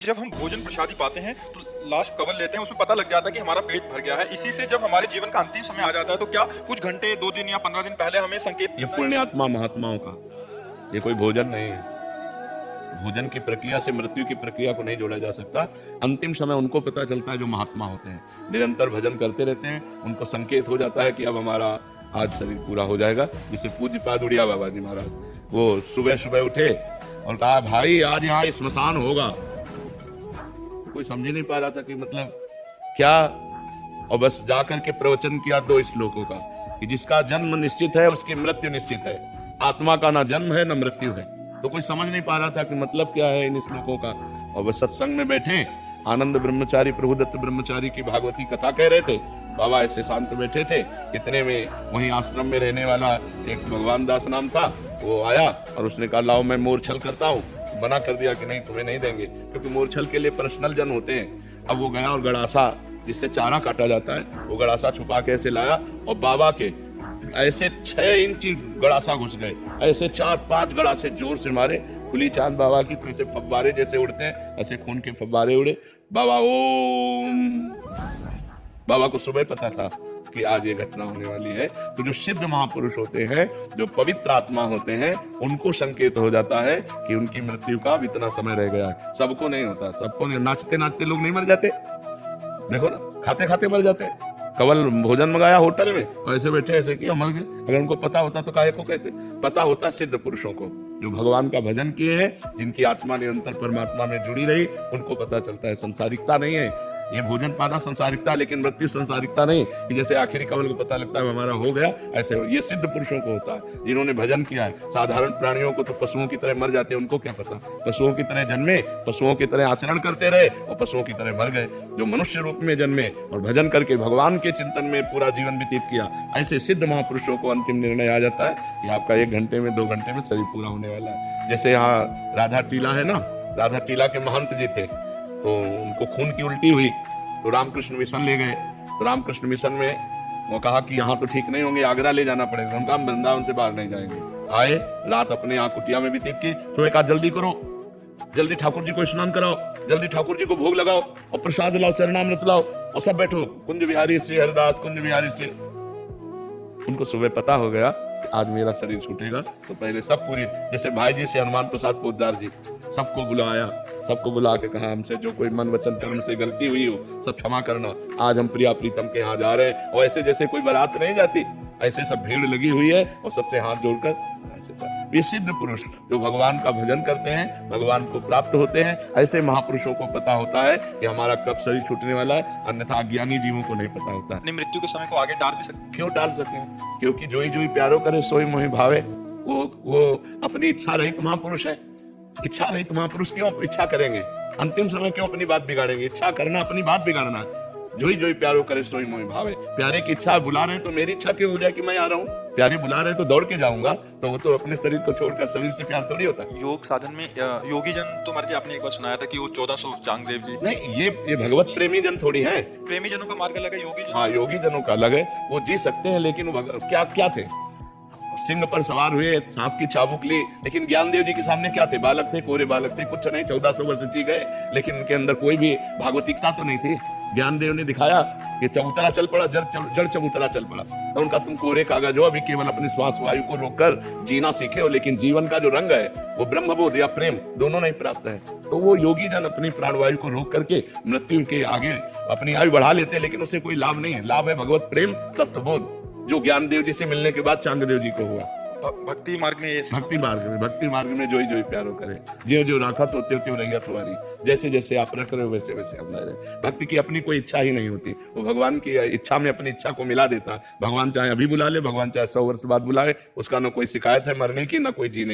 जब हम भोजन प्रसादी पाते हैं तो लास्ट कवर लेते हैं, उसमें पता लग जाता है कि हमारा पेट भर गया है। इसी से जब हमारे जीवन का अंतिम समय आ जाता है तो क्या कुछ घंटे, 2 दिन या 15 दिन पहले हमें संकेत ये पुण्यात्मा महात्माओं का ये कोई भोजन नहीं है। भोजन की प्रक्रिया से मृत्यु की प्रक्रिया को नहीं जोड़ा जा सकता। अंतिम समय उनको पता चलता है जो महात्मा होते हैं, निरंतर भजन करते रहते हैं, उनको संकेत हो जाता है कि अब हमारा आज शरीर पूरा हो जाएगा। जिसे पूज्य पाद उड़िया बाबा जी महाराज वो सुबह सुबह उठे और कहा भाई आज यहाँ स्मशान होगा। कोई समझ ही नहीं पा रहा था कि मतलब क्या, और बस जाकर के प्रवचन किया 2 श्लोकों का कि जिसका जन्म निश्चित है उसकी मृत्यु निश्चित है, आत्मा का ना जन्म है ना मृत्यु है। तो कोई समझ नहीं पा रहा था कि मतलब क्या है इन श्लोकों का। और बस सत्संग में बैठे आनंद ब्रह्मचारी प्रभुदत्त ब्रह्मचारी की भागवती कथा कह रहे थे। बाबा ऐसे शांत बैठे थे, इतने में वहीं आश्रम में रहने वाला एक भगवान दास नाम था, वो आया और उसने कहा लाओ मैं मोरछल करता हूँ। मना कर दिया कि नहीं तुम्हें नहीं देंगे, क्योंकि मोरछल के लिए पर्सनल जन होते हैं। अब वो गया और गड़ासा जिससे चारा काटा जाता है वो गड़ासा छुपा के ऐसे लाया और बाबा के ऐसे 6 इंच गड़ासा घुस गए, ऐसे 4-5 गड़ासे जोर से मारे। खुली चांद बाबा की, तो ऐसे फव्वारे जैसे उड़ते हैं, ऐसे खून के फव्वारे उड़े। बाबा ओम, बाबा को सुबह पता था कि आज ये घटना होने वाली है। तो जो सिद्ध महापुरुष होते हैं, जो पवित्र आत्मा होते हैं, उनको संकेत हो जाता है कि उनकी मृत्यु का अब इतना समय रह गया है। सबको नहीं होता, सबको नहीं। नाचते नाचते लोग नहीं मर जाते, देखो ना, खाते खाते मर जाते। कवल भोजन मंगाया होटल में और ऐसे बैठे ऐसे किया मर गए। अगर उनको पता होता तो काहे को कहते। पता होता सिद्ध पुरुषों को, जो भगवान का भजन किए हैं, जिनकी आत्मा निरंतर परमात्मा में जुड़ी रही, उनको पता चलता है संसारिकता नहीं है। ये भोजन पाना संसारिकता, लेकिन मृत्यु संसारिकता नहीं कि जैसे आखिरी कवल को पता लगता है हमारा हो गया, ऐसे ये सिद्ध पुरुषों को होता है जिन्होंने भजन किया है। साधारण प्राणियों को तो पशुओं की तरह मर जाते हैं, उनको क्या पता। पशुओं की तरह जन्मे, पशुओं की तरह आचरण करते रहे और पशुओं की तरह मर गए। जो मनुष्य रूप में जन्मे और भजन करके भगवान के चिंतन में पूरा जीवन व्यतीत किया, ऐसे सिद्ध महापुरुषों को अंतिम निर्णय आ जाता है कि आपका 1 घंटे में 2 घंटे में शरीर पूरा होने वाला है। जैसे यहाँ राधा टीला है ना, राधा टीला के महंत जी थे, तो उनको खून की उल्टी हुई तो रामकृष्ण मिशन ले गए। तो रामकृष्ण मिशन में वो कहा कि यहाँ तो ठीक नहीं होंगे, आगरा ले जाना पड़ेगा। उनका हम वृंदावन से बाहर नहीं जाएंगे। आए, रात अपने यहाँ कुटिया में व्यतीत की। तो एक जल्दी करो, जल्दी ठाकुर जी को स्नान कराओ, जल्दी ठाकुर जी को भोग लगाओ और प्रसाद लाओ, चरणामृत लाओ और सब बैठो। कुंज बिहारी से हरदास, कुंज बिहारी से। उनको सुबह पता हो गया कि आज मेरा शरीर छूटेगा। तो पहले सब पूरी, जैसे भाई जी से हनुमान प्रसाद पोद्दार जी, सबको बुलाया, सबको बुला के कहा हमसे जो कोई मन वचन कर्म से गलती हुई हो सब क्षमा करना। आज हम प्रिया प्रीतम के यहाँ जा रहे हैं। और ऐसे जैसे कोई बारात नहीं जाती, ऐसे सब भीड़ लगी हुई है और सबसे हाथ जोड़कर ऐसे। ये सिद्ध पुरुष जो भगवान का भजन करते हैं, भगवान को प्राप्त होते हैं, ऐसे महापुरुषों को पता होता है कि हमारा कब शरीर छूटने वाला है। अन्यथा अज्ञानी जीवों को नहीं पता होता। अपनी मृत्यु के समय को आगे टाल भी सकते। क्यों टाल सके? क्योंकि जोई जोई प्यारो करे सोई मोहि भावे। वो अपनी इच्छा रहित महापुरुष है। इच्छा रहित महापुरुष क्यों इच्छा करेंगे? अंतिम समय क्यों अपनी बात बिगाड़ेंगे? इच्छा करना अपनी बात बिगाड़ना है। जोई जोई प्यारो करे सोई मोहि भावे। प्यारे की इच्छा बुला रहे हैं तो मेरी इच्छा क्यों हो जाए कि मैं आ रहा हूँ? प्यारे बुला रहे हैं तो दौड़ के जाऊंगा। तो वो तो अपने शरीर को छोड़कर, शरीर से प्यार थोड़ी होता है। योग साधन में योगी जन तो मर गए। आपने एक बार सुनाया था कि वो 1400 चांगदेव जी। नहीं, ये भगवत प्रेमी जन थोड़ी है। प्रेमी जनों का मार्ग अलग है, योगी जन। हाँ, योगी जनों का अलग है। वो जी सकते हैं, लेकिन वो क्या थे? सिंह पर सवार हुए, सांप की चाबुक ली, लेकिन ज्ञानदेव जी के सामने क्या थे? बालक थे, कोरे बालक थे, कुछ नहीं। 1400 वर्ष जी गए, लेकिन उनके अंदर कोई भी भागवतिकता तो नहीं थी। ज्ञानदेव ने दिखाया कि चबूतरा चल पड़ा, जड़ चबूतरा चल पड़ा। तो उनका तुम कोरे कागज हो, अभी केवल अपने श्वास वायु को रोककर जीना सीखे हो, लेकिन जीवन का जो रंग है वो ब्रह्मबोध या प्रेम दोनों नहीं प्राप्त है। तो वो योगी जन अपनी प्राणवायु को रोक करके मृत्यु के आगे अपनी आयु बढ़ा लेते हैं, लेकिन उसे कोई लाभ नहीं है। लाभ है भगवत प्रेम, तत्वबोध, जो ज्ञानदेव जी से मिलने के बाद चांगदेव जी को हुआ। भक्ति मार्ग में ये भक्ति मार्ग में जोई जोई प्यारो करे। ज्यों ज्यों राखा तो त्यों त्यों रहिया तुम्हारी। जैसे जैसे आप रख रहे हो वैसे वैसे आप रहे। भक्ति की अपनी कोई इच्छा ही नहीं होती, वो भगवान की इच्छा में अपनी इच्छा को मिला देता। भगवान चाहे अभी बुला ले, भगवान चाहे 100 वर्ष बाद बुलाए, उसका ना कोई शिकायत है मरने की, ना कोई जीने की।